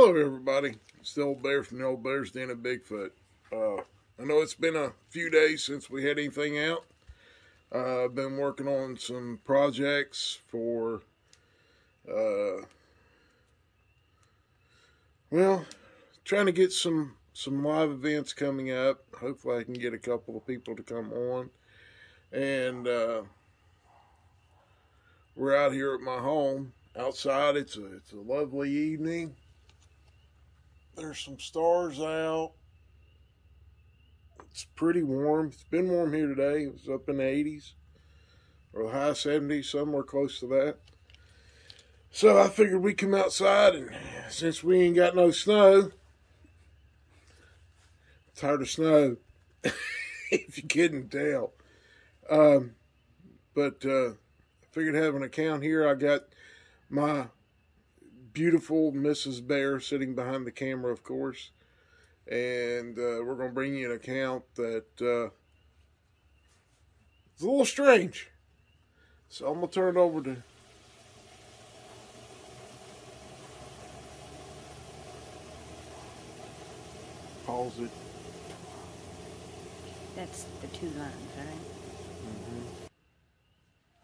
Hello everybody, it's the old bear from the old bear's den at Bigfoot. I know it's been a few days since we had anything out. I've been working on some projects for, trying to get some live events coming up. Hopefully I can get a couple of people to come on. And we're out here at my home. Outside, it's a lovely evening. There's some stars out. It's pretty warm. It's been warm here today. It was up in the 80s or the high 70s, somewhere close to that. So I figured we'd come outside, and since we ain't got no snow, I'm tired of snow, if you couldn't tell. But I figured having an account here, I got my beautiful Mrs. Bear sitting behind the camera, of course. And we're going to bring you an account that is a little strange. So I'm going to turn it over to... Pause it. That's the 2 lines, right? Mm-hmm.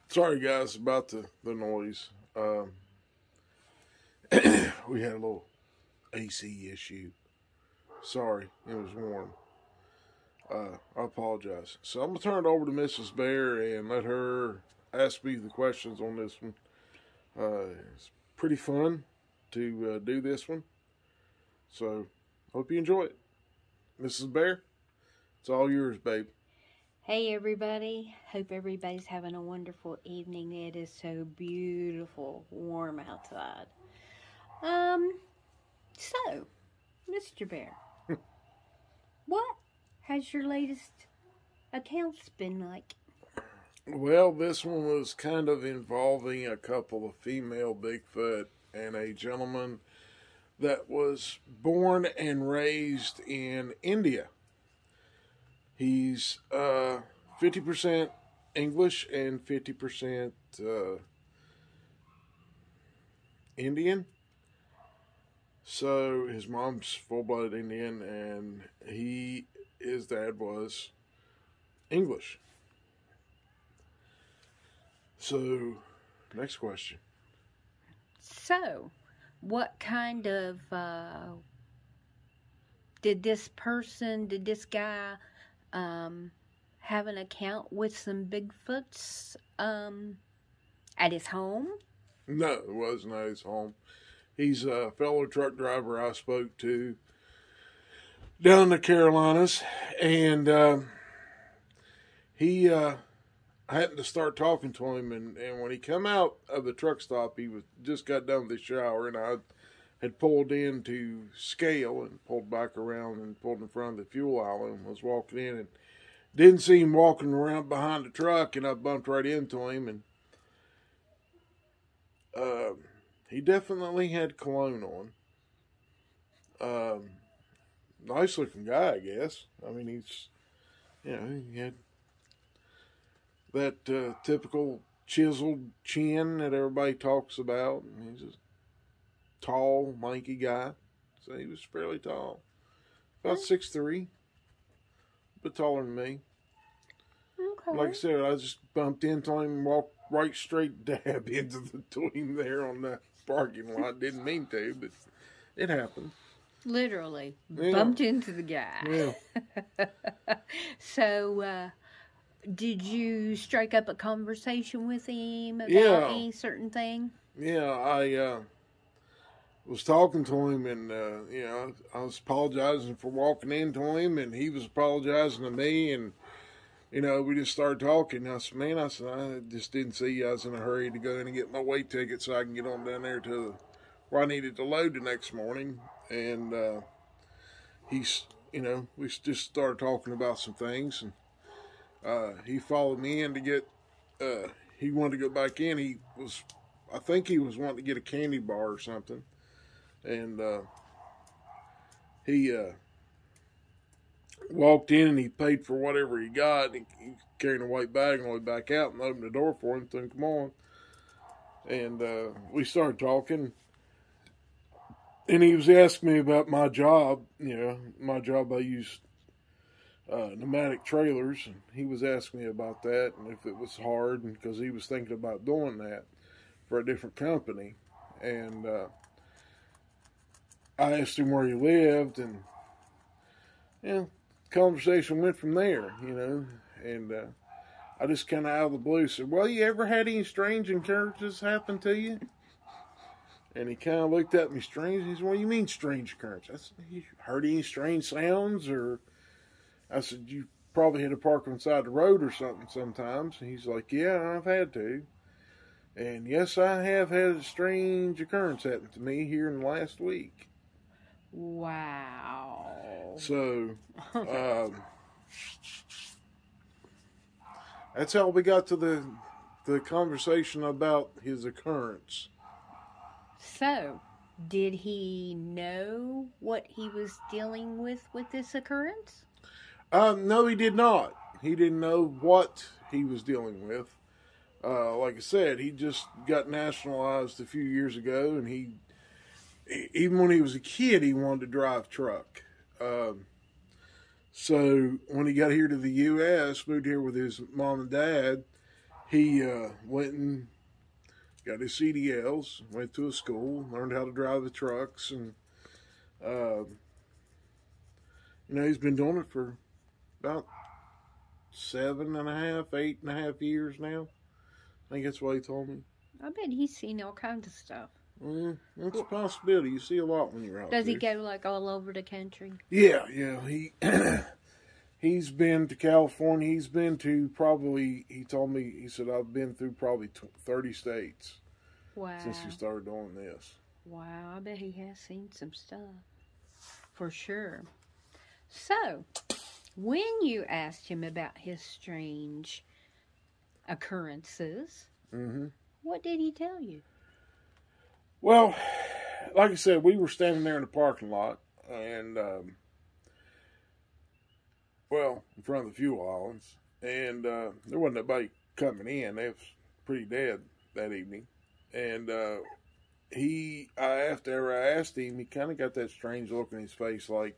Sorry guys about the noise. We had a little AC issue. Sorry, it was warm. I apologize. So I'm going to turn it over to Mrs. Bear and let her ask me the questions on this one. It's pretty fun to do this one. So, hope you enjoy it. Mrs. Bear, it's all yours, babe. Hey everybody, hope everybody's having a wonderful evening. It is so beautiful, warm outside. So, Mr. Bear, what has your latest accounts been like? Well, this one was kind of involving a couple of female Bigfoot and a gentleman that was born and raised in India. He's 50% English and 50% Indian. So his mom's full-blooded Indian, and his dad was English. So, next question. So, what kind of did this guy have an account with some Bigfoots at his home? No, it wasn't at his home. He's a fellow truck driver I spoke to down in the Carolinas, and he happened to start talking to him, and when he come out of the truck stop, he was just got done with the shower, and I had pulled in to scale and pulled back around and pulled in front of the fuel aisle and was walking in, and didn't see him walking around behind the truck, and I bumped right into him, and he definitely had cologne on. Nice looking guy, I guess. I mean, he's, he had that typical chiseled chin that everybody talks about. And he's a tall, lanky guy. So he was fairly tall. About 6'3". A bit taller than me. Okay. Like I said, I just bumped into him and walked right straight dab into him there on the parking lot. Didn't mean to, but it happened. Literally bumped into the guy. Yeah. So, did you strike up a conversation with him about any certain thing? Yeah, I was talking to him, and I was apologizing for walking into him, and he was apologizing to me, and we just started talking. I said, I just didn't see you. I was in a hurry to go in and get my weight ticket so I can get on down there to where I needed to load the next morning. And we just started talking about some things. And he followed me in to get, he wanted to go back in. I think he was wanting to get a candy bar or something. And he walked in and he paid for whatever he got. He carried a white bag on the way back out and opened the door for him. Told him, come on. And we started talking. And he was asking me about my job. You know, my job, I use pneumatic trailers, and he was asking me about that and if it was hard, and because he was thinking about doing that for a different company. And I asked him where he lived, and the conversation went from there, you know. And I just kind of out of the blue said, "Well, you ever had any strange occurrences happen to you?" And he kind of looked at me strange. He said, "What do you mean strange occurrences?" I said, "You heard any strange sounds?" Or I said, "You probably had to park on the side of the road or something sometimes." And he's like, "Yeah, I've had to. And yes, I have had a strange occurrence happen to me here in the last week." Wow. So, that's how we got to the conversation about his occurrence. So, did he know what he was dealing with this occurrence? No, he did not. He didn't know what he was dealing with. Like I said, he just got nationalized a few years ago, and even when he was a kid, he wanted to drive truck. So when he got here to the U.S., moved here with his mom and dad, he went and got his CDLs, went to a school, learned how to drive the trucks, and he's been doing it for about 8.5 years now. I think that's what he told me. I bet he's seen all kinds of stuff. That's a possibility. You see a lot when you're out there. Does he go like all over the country? Yeah. He's been to California. He's been to he told me, he said, "I've been through probably 30 states." Wow. Since he started doing this. Wow, I bet he has seen some stuff. For sure. So, when you asked him about his strange occurrences, what did he tell you? Well, like I said, we were standing there in the parking lot, and in front of the fuel islands, and there wasn't nobody coming in. They was pretty dead that evening. And after I asked him, he kind of got that strange look in his face, like,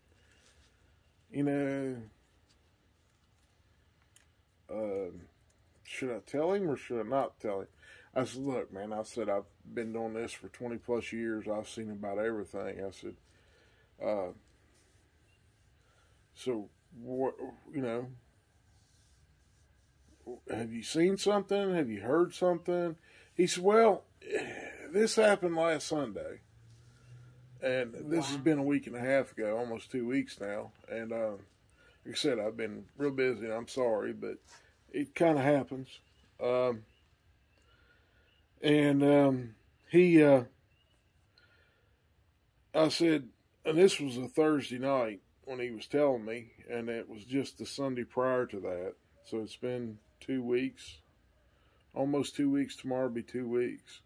should I tell him or should I not tell him? I said, "Look, man," I said, "I've been doing this for 20 plus years. I've seen about everything." I said, "So, what, have you seen something? Have you heard something?" He said, "Well, this happened last Sunday, and this has been a week and a half ago, almost 2 weeks now. And like I said, I've been real busy, and I'm sorry, but it kind of happens." I said, and this was a Thursday night when he was telling me, and it was just the Sunday prior to that. So it's been 2 weeks, almost 2 weeks. Tomorrow will be 2 weeks.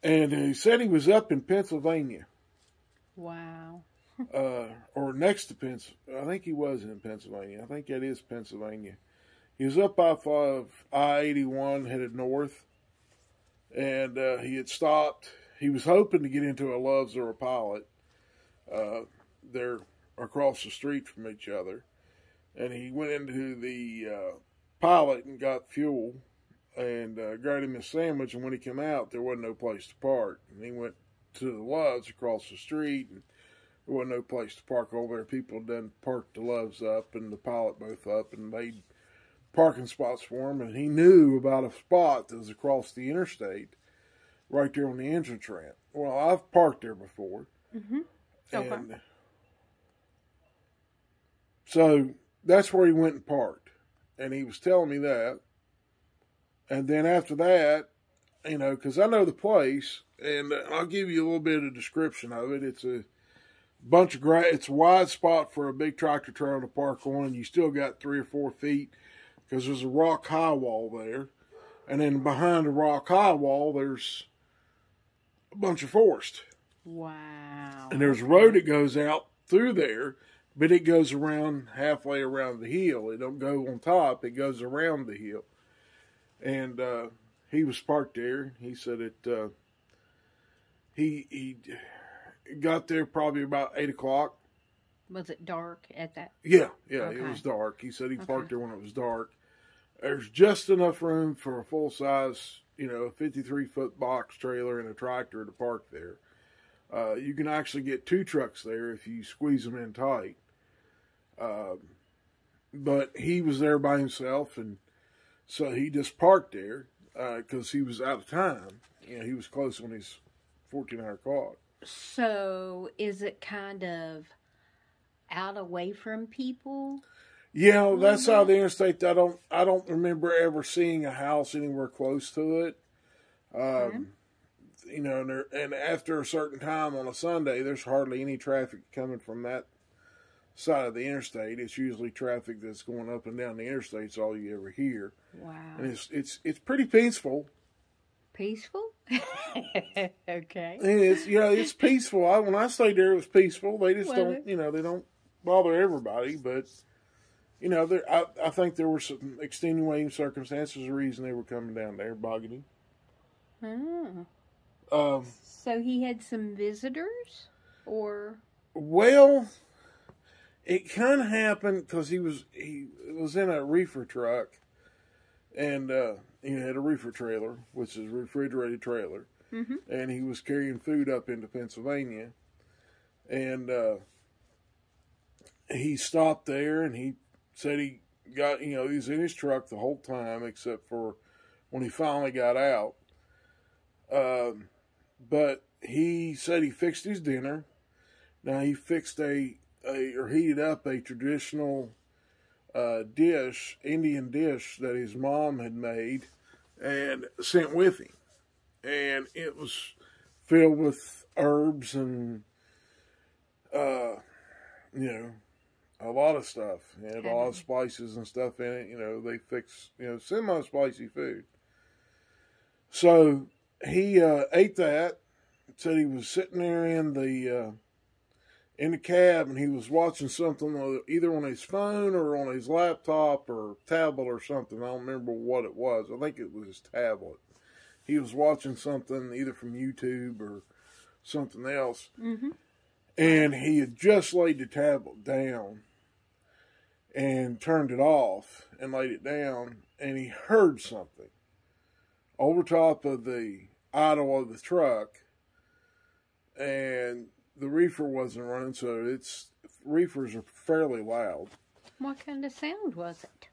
And he said he was up in Pennsylvania. Wow. Or next to Pennsylvania. I think he was in Pennsylvania. I think that is Pennsylvania. He was up off of I-81 headed north. And he had stopped. He was hoping to get into a Love's or a Pilot. They're across the street from each other. And he went into the Pilot and got fuel. And got him a sandwich, and when he came out, there wasn't no place to park. And he went to the Love's across the street, and there wasn't no place to park over there. People had done parked the Love's up and the Pilot both up and made parking spots for him. And he knew about a spot that was across the interstate, right there on the entrance ramp. Well, I've parked there before. Okay. And so that's where he went and parked. And he was telling me that. And then after that, because I know the place, and I'll give you a little bit of description of it. It's a bunch of grass. It's a wide spot for a big tractor trailer to park on, and you still got 3 or 4 feet because there's a rock high wall there. And then behind the rock high wall, there's a bunch of forest. Wow. And there's a road that goes out through there, but it goes around halfway around the hill. It don't go on top. It goes around the hill. And he was parked there. He said he got there probably about 8 o'clock. Was it dark at that? Yeah, Okay. it was dark. He said he parked there when it was dark. There's just enough room for a full-size, 53-foot box trailer and a tractor to park there. You can actually get 2 trucks there if you squeeze them in tight. But he was there by himself, and so he just parked there because he was out of time. He was close on his 14-hour clock. So is it kind of out away from people? Yeah, that's how the interstate. I don't remember ever seeing a house anywhere close to it. And after a certain time on a Sunday, there's hardly any traffic coming from that side of the interstate. It's usually traffic that's going up and down the interstate. It's all you ever hear. Wow. And it's pretty peaceful. Peaceful? Okay. And it's peaceful. When I stayed there, it was peaceful. They just don't, they don't bother everybody. But, I think there were some extenuating circumstances, the reason they were coming down there, bogging him. Oh. So he had some visitors, or? Well, it kind of happened because he was in a reefer truck, and he had a reefer trailer, which is a refrigerated trailer, and he was carrying food up into Pennsylvania, and he stopped there, and he said he got, he was in his truck the whole time except for when he finally got out. But he said he fixed his dinner. Now he fixed or heated up a traditional Indian dish that his mom had made and sent with him. And it was filled with herbs and, a lot of stuff. It had a lot of spices and stuff in it. They fix, semi-spicy food. So he ate that. Said he was sitting there in the cab, and he was watching something either on his phone or on his laptop or tablet or something. I don't remember what it was. I think it was his tablet. He was watching something either from YouTube or something else. And he had just laid the tablet down and turned it off and laid it down, and he heard something over top of the idle of the truck, and the reefer wasn't running, so reefers are fairly loud. What kind of sound was it?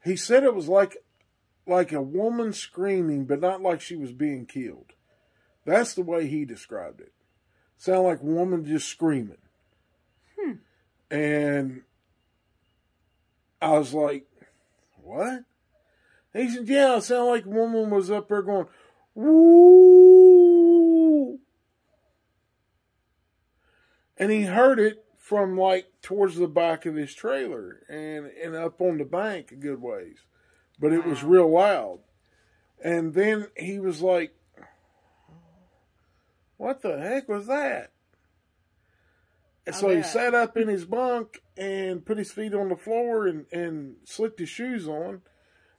He said it was like a woman screaming, but not like she was being killed. That's the way he described it. Sounded like a woman just screaming. And I was like, what? He said, yeah, it sounded like a woman was up there going, woo. And he heard it from towards the back of his trailer and up on the bank a good ways. But it was real loud. And then he was like, what the heck was that? And so he sat up in his bunk and put his feet on the floor and slipped his shoes on.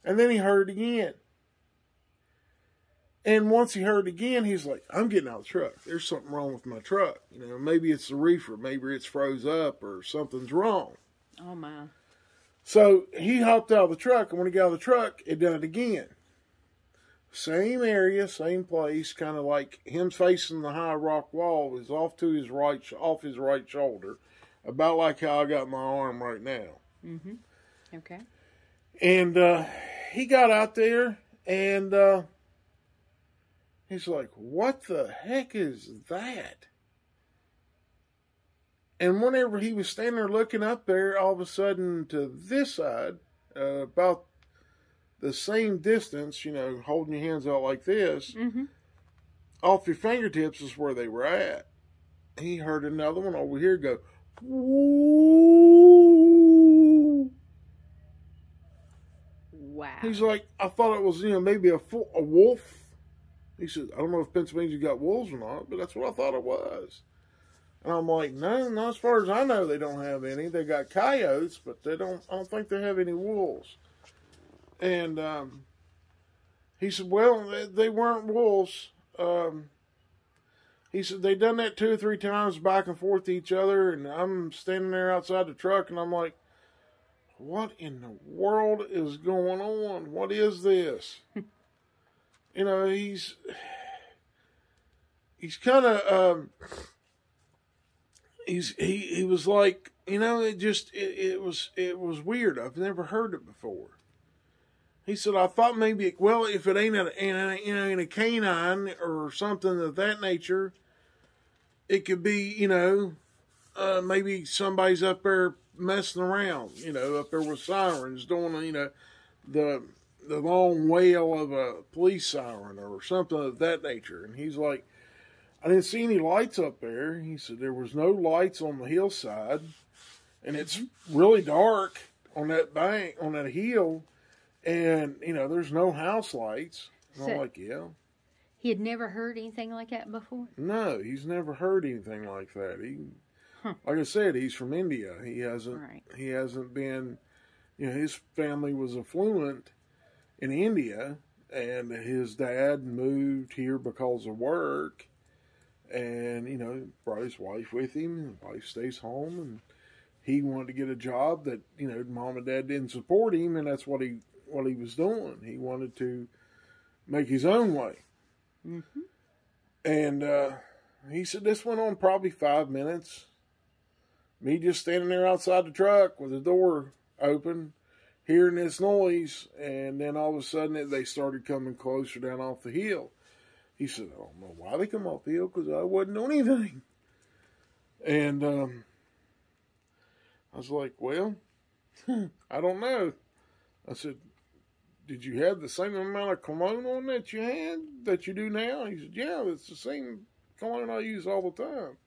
And then he heard it again. And once he heard it again, he's like, I'm getting out of the truck. There's something wrong with my truck. Maybe it's the reefer. Maybe it's froze up or something's wrong. Oh, my. So he hopped out of the truck, and when he got out of the truck, it done it again. Same area, same place, kind of like him facing the high rock wall was off his right shoulder, about like how I got my arm right now. Okay. And he got out there, and he's like, what the heck is that? And whenever he was standing there looking up there, all of a sudden to this side, about the same distance, holding your hands out like this, off your fingertips is where they were at. He heard another one over here go, woo. Wow. He's like, I thought it was, maybe a wolf. He said, I don't know if Pennsylvania's got wolves or not, but that's what I thought it was. And I'm like, no, not as far as I know, they don't have any. They got coyotes, but I don't think they have any wolves. And He said, well, they weren't wolves. He said, they done that 2 or 3 times back and forth to each other, and I'm standing there outside the truck, and I'm like, what in the world is going on? What is this? You know, he's kind of, he was like, you know, it was weird. I've never heard it before. He said, I thought maybe, well, if it ain't a canine or something of that nature, it could be, you know, maybe somebody's up there messing around, you know, up there with sirens, doing, you know, the long wail of a police siren or something of that nature. And he's like, I didn't see any lights up there. He said there was no lights on the hillside, and it's really dark on that bank, on that hill, and, you know, there's no house lights. And So, I'm like, yeah. he had never heard anything like that before? No, he's never heard anything like that. Like I said, he's from India. He hasn't been, you know, his family was affluent in India, and his dad moved here because of work, and, you know, brought his wife with him, and the wife stays home, and he wanted to get a job that, you know, mom and dad didn't support him, and that's what he was doing. He wanted to make his own way. Mm-hmm. And he said this went on probably 5 minutes. Me just standing there outside the truck with the door open, hearing this noise, and then all of a sudden they started coming closer down off the hill. He said, I don't know why they come off the hill, because I wasn't doing anything. And I was like, well, I don't know. I said, did you have the same amount of cologne on that you do now? He said, yeah, it's the same cologne I use all the time.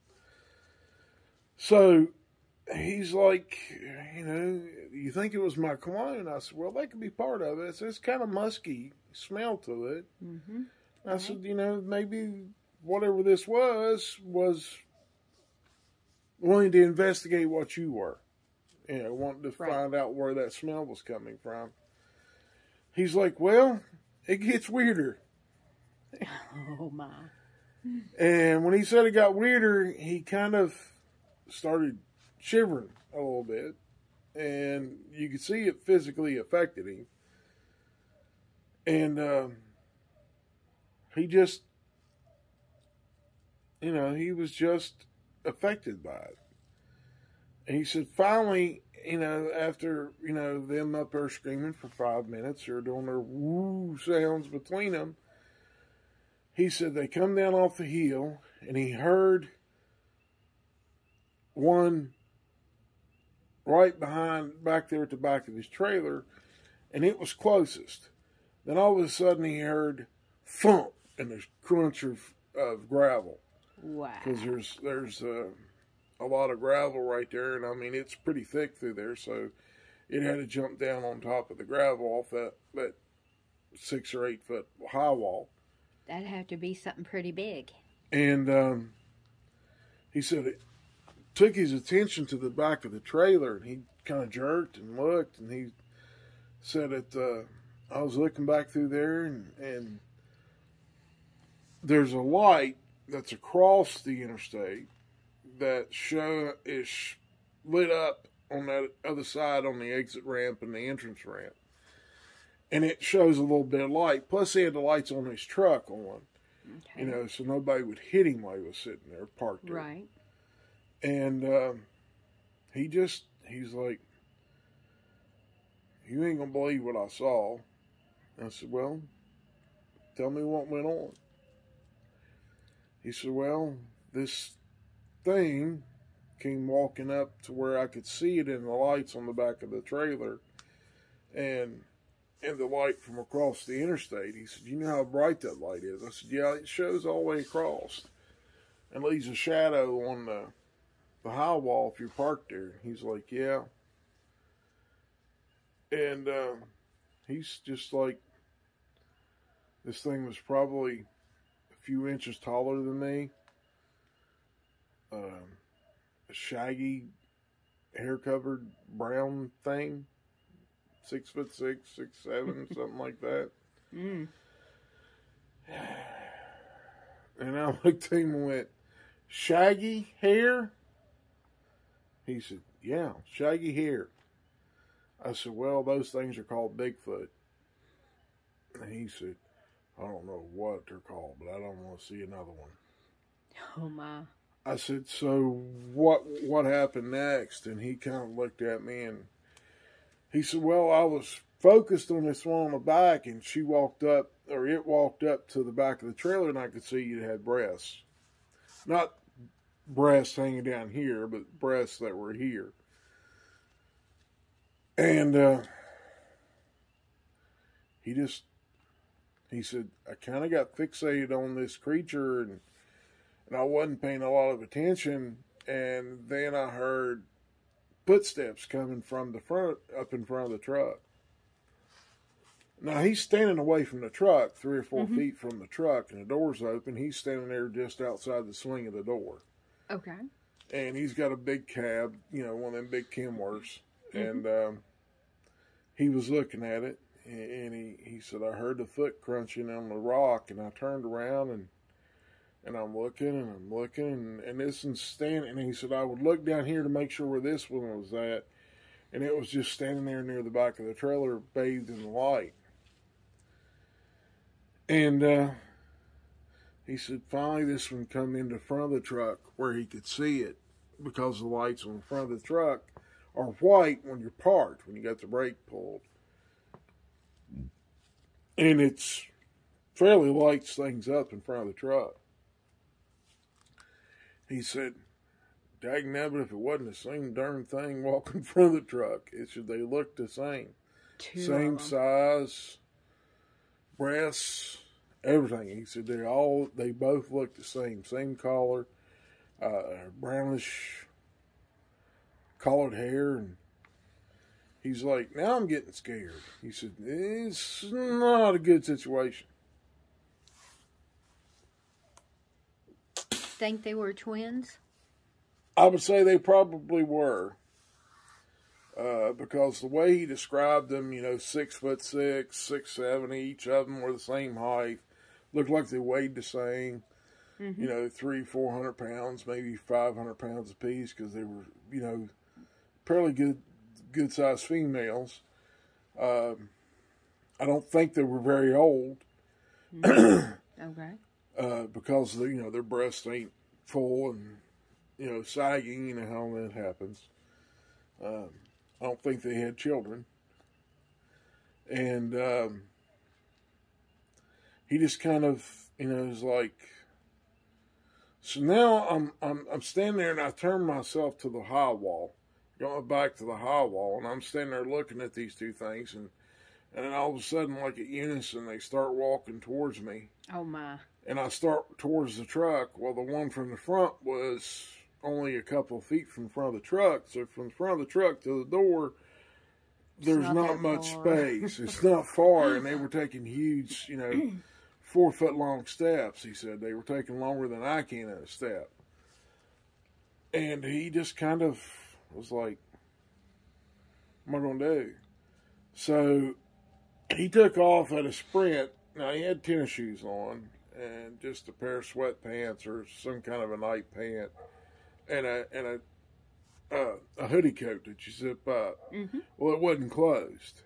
So he's like, you know, you think it was my cologne? I said, well, that could be part of it. It's kind of musky smell to it. Mm-hmm. I said, you know, maybe whatever this was wanting to investigate what you were. You know, wanting to find out where that smell was coming from. He's like, well, it gets weirder. Oh, my. And when he said it got weirder, he kind of started shivering a little bit. And you could see it physically affected him. And he just, you know, he was just affected by it. And he said, finally, you know, after, you know, them up there screaming for 5 minutes, or doing their woo sounds between them, he said they come down off the hill, and he heard one right back there at the back of his trailer, and it was closest. Then all of a sudden he heard thump and the crunch of gravel. Wow. Because there's a lot of gravel right there, and I mean, it's pretty thick through there, so it had to jump down on top of the gravel off that 6 or 8 foot high wall. That'd have to be something pretty big. And he said it took his attention to the back of the trailer, and he kind of jerked and looked, and he said that I was looking back through there, and there's a light that's across the interstate that is lit up on that other side on the exit ramp and the entrance ramp. And it shows a little bit of light. Plus, he had the lights on his truck on. Okay. You know, so nobody would hit him while he was sitting there parked there. Right. And he's like, you ain't going to believe what I saw. I said, well, tell me what went on. He said, well, this thing came walking up to where I could see it in the lights on the back of the trailer, and the light from across the interstate. He said, you know how bright that light is? I said, yeah, it shows all the way across and leaves a shadow on the high wall if you're parked there. He's like, yeah. And he's just like, this thing was probably a few inches taller than me. A shaggy, hair-covered brown thing. 6'6", 6'7", something like that. And I looked at him and went, shaggy hair? He said, yeah, shaggy hair. I said, well, those things are called Bigfoot. And he said, I don't know what they're called, but I don't want to see another one. Oh, my. I said, so what happened next? And he kind of looked at me and he said, well, I was focused on this one on the back, and it walked up to the back of the trailer, and I could see it had breasts. Not breasts hanging down here, but breasts that were here. And he said, I kind of got fixated on this creature, and I wasn't paying a lot of attention, and then I heard footsteps coming from the front, up in front of the truck. Now, he's standing away from the truck, 3 or 4 feet from the truck, and the door's open. He's standing there just outside the swing of the door. Okay. And he's got a big cab, you know, one of them big Kenworths. And he was looking at it, and he said, I heard the foot crunching on the rock, and I turned around, and I'm looking, and this one's standing. And he said, I would look down here to make sure where this one was at, and it was just standing there near the back of the trailer, bathed in the light. And he said, finally, this one come into front of the truck where he could see it, because the lights on the front of the truck are white when you're parked, when you got the brake pulled. And it's fairly lights things up in front of the truck. He said, dagnabbit, if it wasn't the same darn thing walking in front of the truck, they looked the same. Same size, breasts, everything. He said they both looked the same color, brownish colored hair, and he's like, now I'm getting scared. He said, it's not a good situation. Think they were twins? I would say they probably were. Because the way he described them, 6'6", 6'7", each of them were the same height. Looked like they weighed the same. 300-400 pounds, maybe 500 pounds apiece, because they were, fairly good sized females. I don't think they were very old. Okay. Because their breasts ain't full and sagging. How that happens. I don't think they had children. And he just kind of is like. So now I'm standing there, and I turn myself to the high wall, going back to the high wall, and I'm standing there looking at these two things, and then all of a sudden, like at unison, they start walking towards me. Oh my! And I start towards the truck. Well, the one from the front was only a couple of feet from the front of the truck. So from the front of the truck to the door, there's not much space. It's not far. And they were taking huge, 4 foot long steps. He said they were taking longer than I can at a step. And he just kind of was like, what am I going to do? So he took off at a sprint. Now, he had tennis shoes on and just a pair of sweatpants or some kind of a night pant and a hoodie coat that you zip up. Well, it wasn't closed.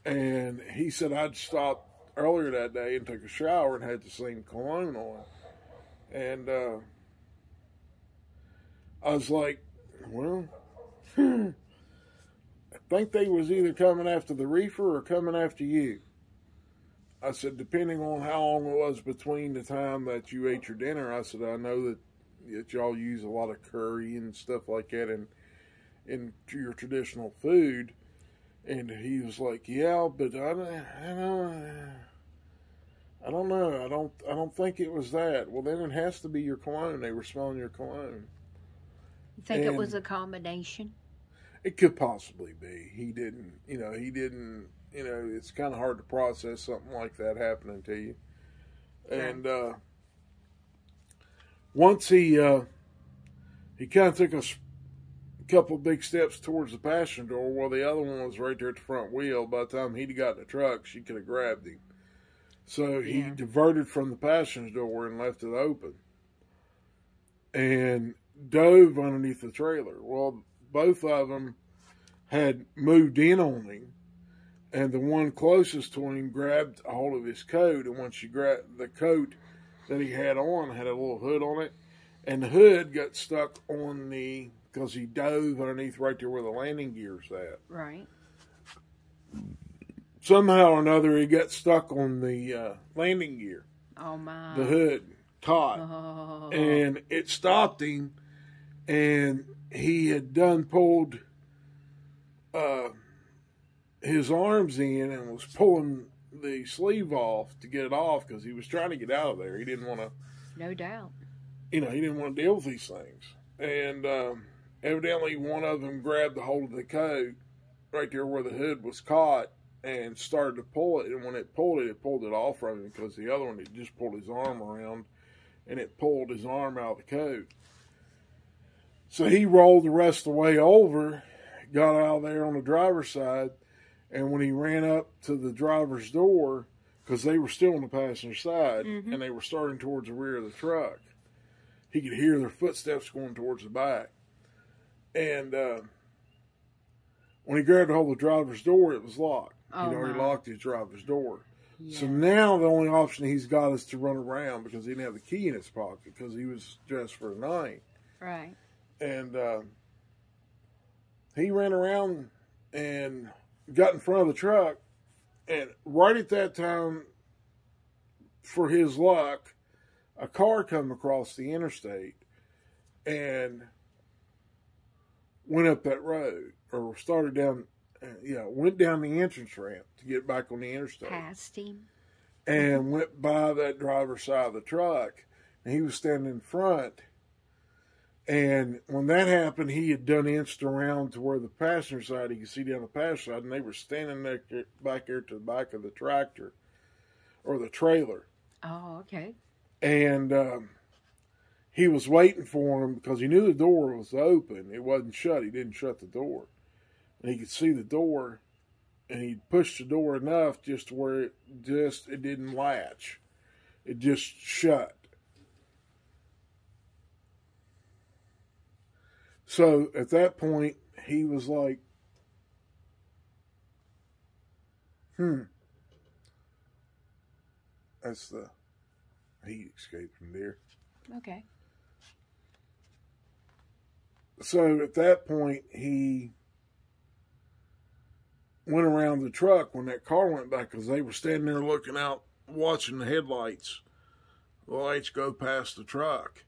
And he said, I'd stopped earlier that day and took a shower and had the same cologne on. And I was like, well, I think they was either coming after the reefer or coming after you. I said, depending on how long it was between the time that you ate your dinner, I said, I know that y'all use a lot of curry and stuff like that in your traditional food. And he was like, yeah, but I don't know. I don't think it was that. Well, then it has to be your cologne. They were smelling your cologne. You think it was a combination? It could possibly be. He didn't, it's kind of hard to process something like that happening to you. And once he kind of took a couple big steps towards the passenger door, while the other one was right there at the front wheel. By the time he'd got in the truck, she could have grabbed him. So he Yeah. diverted from the passenger door and left it open and dove underneath the trailer. Well, both of them had moved in on him, and the one closest to him grabbed a hold of his coat, and once she grabbed the coat that he had on, had a little hood on it, and the hood got stuck on because he dove underneath right there where the landing gear's at. Right. Somehow or another, he got stuck on the landing gear. Oh, my. The hood taut. Oh. And it stopped him, and he had done pulled his arms in and was pulling the sleeve off to get it off because he was trying to get out of there. He didn't want to. No doubt. He didn't want to deal with these things. And evidently one of them grabbed the hold of the coat right there where the hood was caught and started to pull it. And when it pulled it off from him because the other one had just pulled his arm around and it pulled his arm out of the coat. So he rolled the rest of the way over, got out there on the driver's side, and when he ran up to the driver's door, because they were still on the passenger side, and they were starting towards the rear of the truck, he could hear their footsteps going towards the back. And when he grabbed a hold of the driver's door, it was locked. Oh, He'd already locked his driver's door. Yeah. So now the only option he's got is to run around because he didn't have the key in his pocket because he was dressed for the night. Right. And he ran around and got in front of the truck. And right at that time, for his luck, a car come across the interstate and went up that road or started down, went down the entrance ramp to get back on the interstate. Passed him. And went by that driver's side of the truck. And he was standing in front. And when that happened, he had done inched around to where the passenger side, you could see down the passenger side, and they were standing there, back there to the back of the tractor or the trailer. Oh, okay. And he was waiting for him because he knew the door was open. It wasn't shut. He didn't shut the door. And he could see the door, and he pushed the door enough just to where it didn't latch. It just shut. So at that point, he was like, that's the heat escape from there. Okay. So at that point, he went around the truck when that car went back because they were standing there looking out, watching the headlights. The lights go past the truck.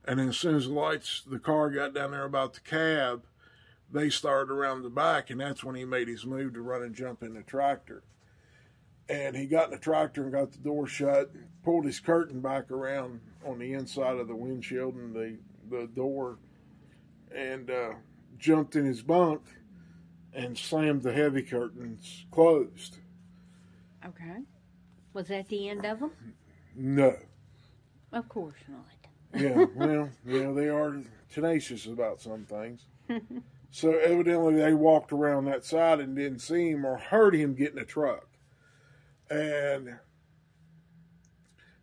And then as soon as the car got down there about the cab, they started around the back, and that's when he made his move to run and jump in the tractor. And he got in the tractor and got the door shut, pulled his curtain back around on the inside of the windshield and the door, and jumped in his bunk and slammed the heavy curtains closed. Okay. Was that the end of them? No. Of course not. Yeah, well, they are tenacious about some things. So evidently they walked around that side and didn't see him or heard him get in the truck. And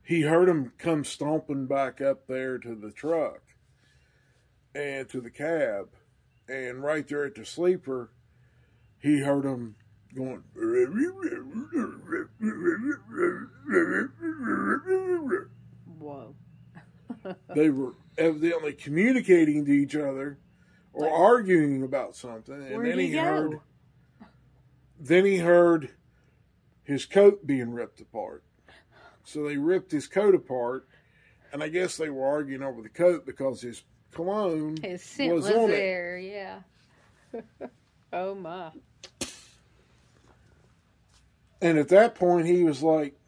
he heard him come stomping back up there to the truck and to the cab. And right there at the sleeper, he heard him going. Whoa. They were evidently communicating to each other or arguing about something. And Where'd he go? Then he heard his coat being ripped apart. So they ripped his coat apart, and I guess they were arguing over the coat because his cologne His scent was on there, yeah. Oh my. And at that point, he was like,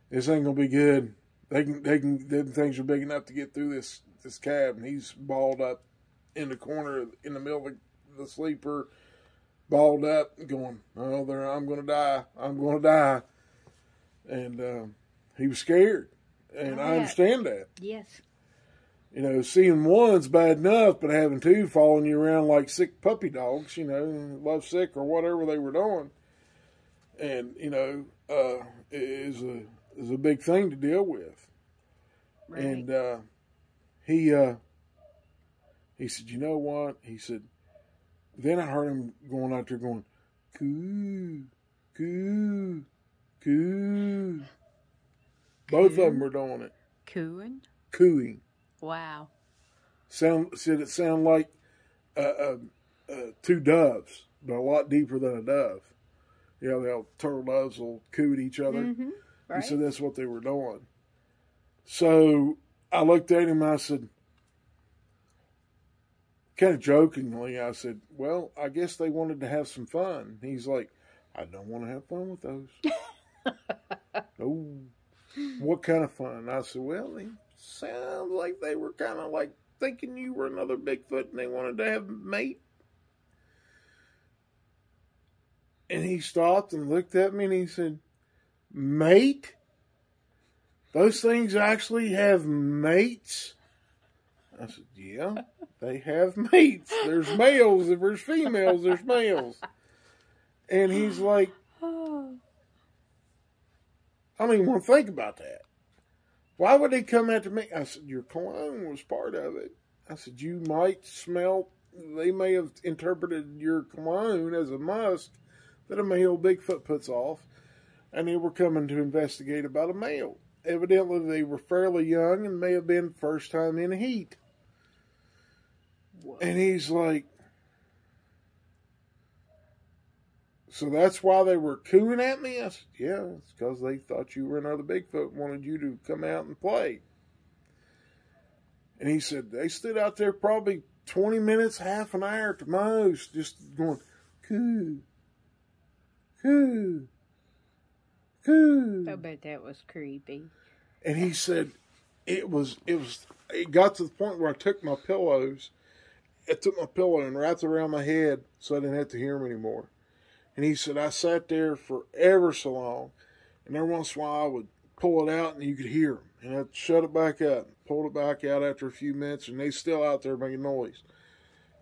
"This ain't gonna be good. Them things are big enough to get through this cab." And he's balled up in the corner, in the middle of the sleeper, balled up, going, "Oh, I'm gonna die. I'm gonna die." And he was scared, and I understand that. Yes. Seeing one's bad enough, but having two following you around like sick puppy dogs, love sick or whatever they were doing. And, is a big thing to deal with. Right. And he said, you know what? He said, then I heard him going out there going, coo, coo, coo. Both of them were doing it. Cooing? Cooing. Wow. Said it sounded like two doves, but a lot deeper than a dove. You know, the turtle doves will coo at each other. Mm-hmm. Right. He said that's what they were doing. So I looked at him and I said, kind of jokingly, I said, well, I guess they wanted to have some fun. He's like, I don't want to have fun with those. Oh, what kind of fun? I said, well, it sounds like they were kind of like thinking you were another Bigfoot and they wanted to have a mate. And he stopped and looked at me and he said, mate? Those things actually have mates? I said, yeah, they have mates. There's males, if there's females, there's males. And he's like, I don't even want to think about that. Why would they come after me? I said, your cologne was part of it. I said, you might smell, they may have interpreted your cologne as a musk that a male Bigfoot puts off, and they were coming to investigate about a male. Evidently, they were fairly young and may have been first time in heat. Whoa. And he's like, so that's why they were cooing at me? I said, yeah, it's because they thought you were another Bigfoot and wanted you to come out and play. And he said, they stood out there probably 20 minutes, half an hour at the most, just going, coo, coo, coo. I bet that was creepy. And he said, it got to the point where I took my pillow and wrapped it around my head so I didn't have to hear him anymore. And he said, I sat there for ever so long, and every once in a while I would pull it out and you could hear them. And I'd shut it back up, pulled it back out after a few minutes, and they still out there making noise.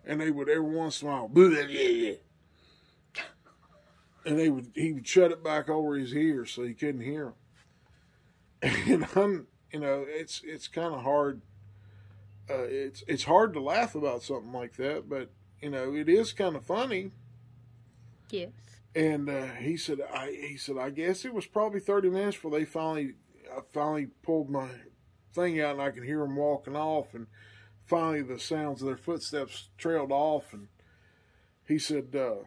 And they would every once in a while, boo, yeah. And he would shut it back over his ears so he couldn't hear them. And it's kind of hard. It's hard to laugh about something like that, but it is kind of funny. Yes. And he said, I guess it was probably 30 minutes before I finally pulled my thing out and I could hear them walking off, and finally the sounds of their footsteps trailed off. And he said, I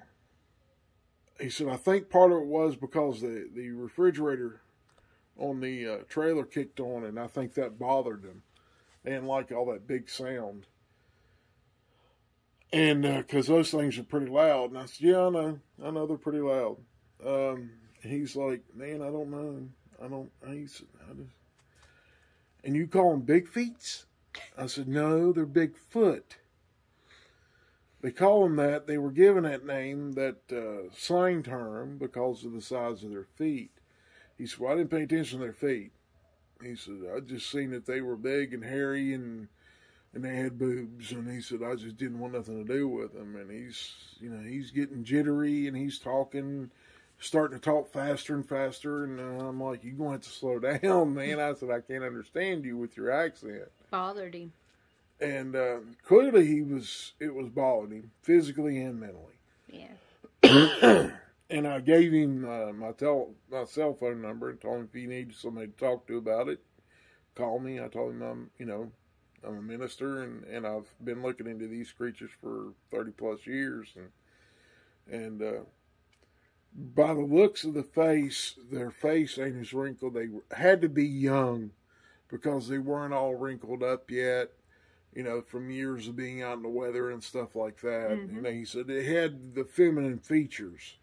think part of it was because the refrigerator on the trailer kicked on, and I think that bothered them. They didn't like all that big sound. And because those things are pretty loud. And I said, yeah, I know they're pretty loud. He's like, man, I don't know. He said, and you call them Bigfoots? I said, no, they're Bigfoot. They call them that. They were given that name, that slang term, because of the size of their feet. He said, well, I didn't pay attention to their feet. He said, I just seen that they were big and hairy and they had boobs. And he said, I just didn't want nothing to do with them. And he's getting jittery and he's starting to talk faster and faster. And I'm like, you're going to have to slow down, man. I said, I can't understand you with your accent. Bothered him. And clearly it was bothering him, physically and mentally. Yeah. And I gave him my cell phone number and told him if he needed somebody to talk to about it, call me. I told him I'm a minister and I've been looking into these creatures for 30 plus years. And by the looks of the face, their face ain't as wrinkled. They had to be young because they weren't all wrinkled up yet, from years of being out in the weather and stuff like that. Mm-hmm. And he said they had the feminine features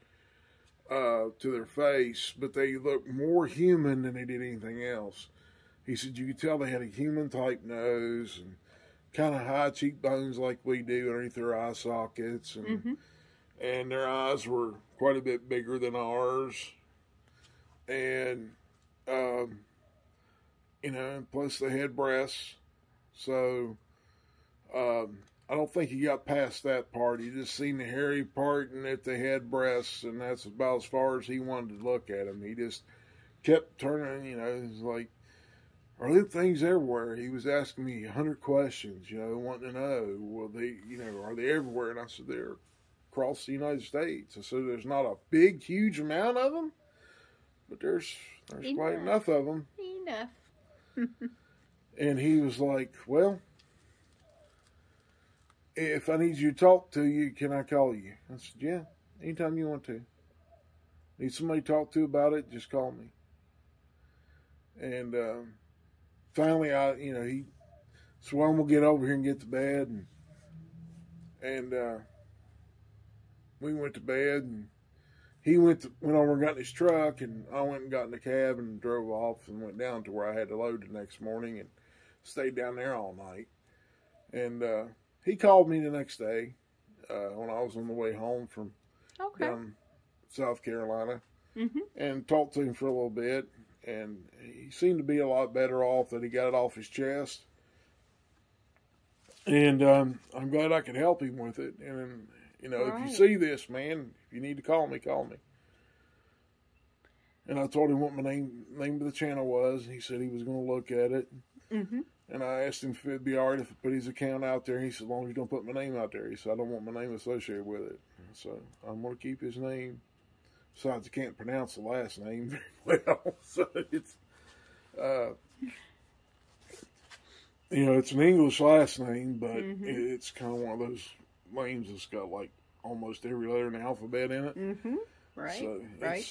to their face, but they looked more human than they did anything else. He said you could tell they had a human-type nose and kind of high cheekbones like we do underneath their eye sockets, and their eyes were quite a bit bigger than ours. And, plus they had breasts. So, I don't think he got past that part. He just seen the hairy part and that they had breasts, and that's about as far as he wanted to look at them. He just kept turning, it's like, are there things everywhere? He was asking me 100 questions, wanting to know, well, are they everywhere? And I said, they're across the United States. I said, there's not a big, huge amount of them, but there's quite enough of them. Enough. And he was like, well, if I need you to talk to you, can I call you? I said, yeah, anytime you want to. Need somebody to talk to about it, just call me. And finally, he said, well, I'm going to get over here and get to bed. And we went to bed, and he went over and got in his truck, and I went and got in the cab and drove off and went down to where I had to load the next morning and stayed down there all night. And he called me the next day when I was on the way home from down South Carolina, and talked to him for a little bit. And he seemed to be a lot better off that he got it off his chest. And I'm glad I could help him with it. And, if you see this, man, if you need to call me, call me. And I told him what my name of the channel was. And he said he was going to look at it. Mm-hmm. And I asked him if it'd be all right if I put his account out there. He said, as long as you don't put my name out there. He said, I don't want my name associated with it. So I'm going to keep his name. Besides, I can't pronounce the last name very well. So it's, it's an English last name, but it's kind of one of those names that's got like almost every letter in the alphabet in it. Mm-hmm. Right. So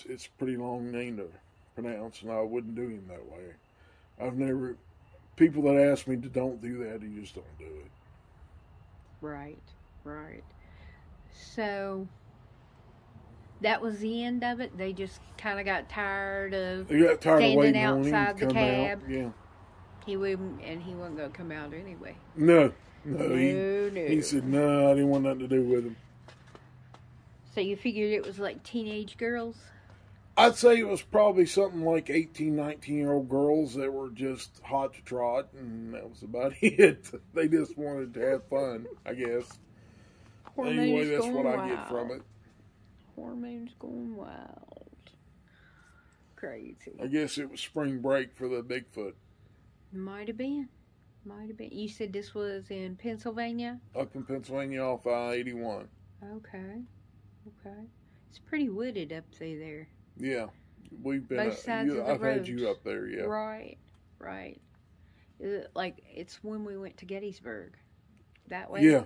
it's a pretty long name to pronounce, and I wouldn't do him that way. People that ask me to don't do that, you just don't do it. Right. So that was the end of it. They just kind of got tired of standing outside the cab. Yeah. He wasn't going to come out anyway. No. He said, no, I didn't want nothing to do with him. So you figured it was like teenage girls? I'd say it was probably something like 18, 19-year-old girls that were just hot to trot, and that was about it. They just wanted to have fun, I guess. Anyway, that's what I get from it. Hormones going wild. Crazy. I guess it was spring break for the Bigfoot. Might have been. You said this was in Pennsylvania? Up in Pennsylvania off I-81. Okay. It's pretty wooded up through there. Yeah. We've been both sides of the I've roads. had you up there, yeah. Right. It's when we went to Gettysburg. That way? Yeah.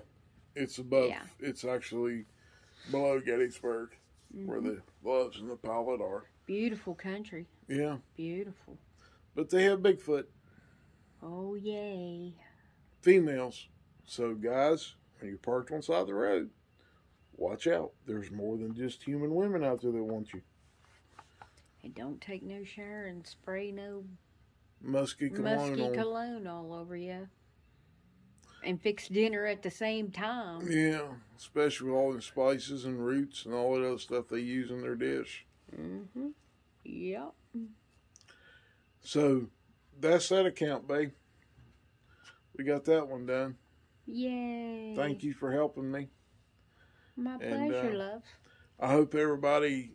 It's above. Yeah. It's actually below Gettysburg, where the Loves and the Pilot are. Beautiful country. Yeah. Beautiful. But they have Bigfoot. Oh, yay. Females. So, guys, when you're parked on the side of the road, watch out. There's more than just human women out there that want you. And don't take no shower and spray no musky cologne all over you. And fix dinner at the same time. Yeah, especially with all the spices and roots and all that other stuff they use in their dish. Mm-hmm. Yep. So, that's that account, babe. We got that one done. Yay. Thank you for helping me. My pleasure, love. I hope everybody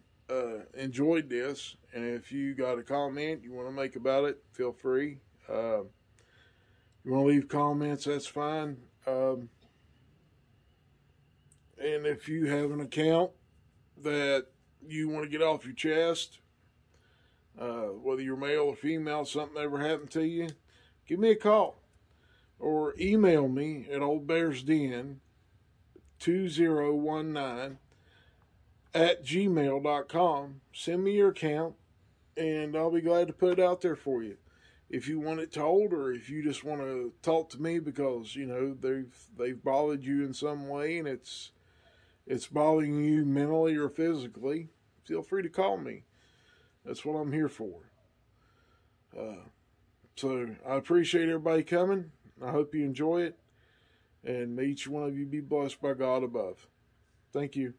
enjoyed this. And if you got a comment you want to make about it, feel free. You want to leave comments, that's fine. And if you have an account that you want to get off your chest, whether you're male or female, something ever happened to you, give me a call. Or email me at oldbearsden2019@gmail.com. Send me your account, and I'll be glad to put it out there for you. If you want it told, or if you just want to talk to me because, they've bothered you in some way and it's bothering you mentally or physically, feel free to call me. That's what I'm here for. So I appreciate everybody coming. I hope you enjoy it. And may each one of you be blessed by God above. Thank you.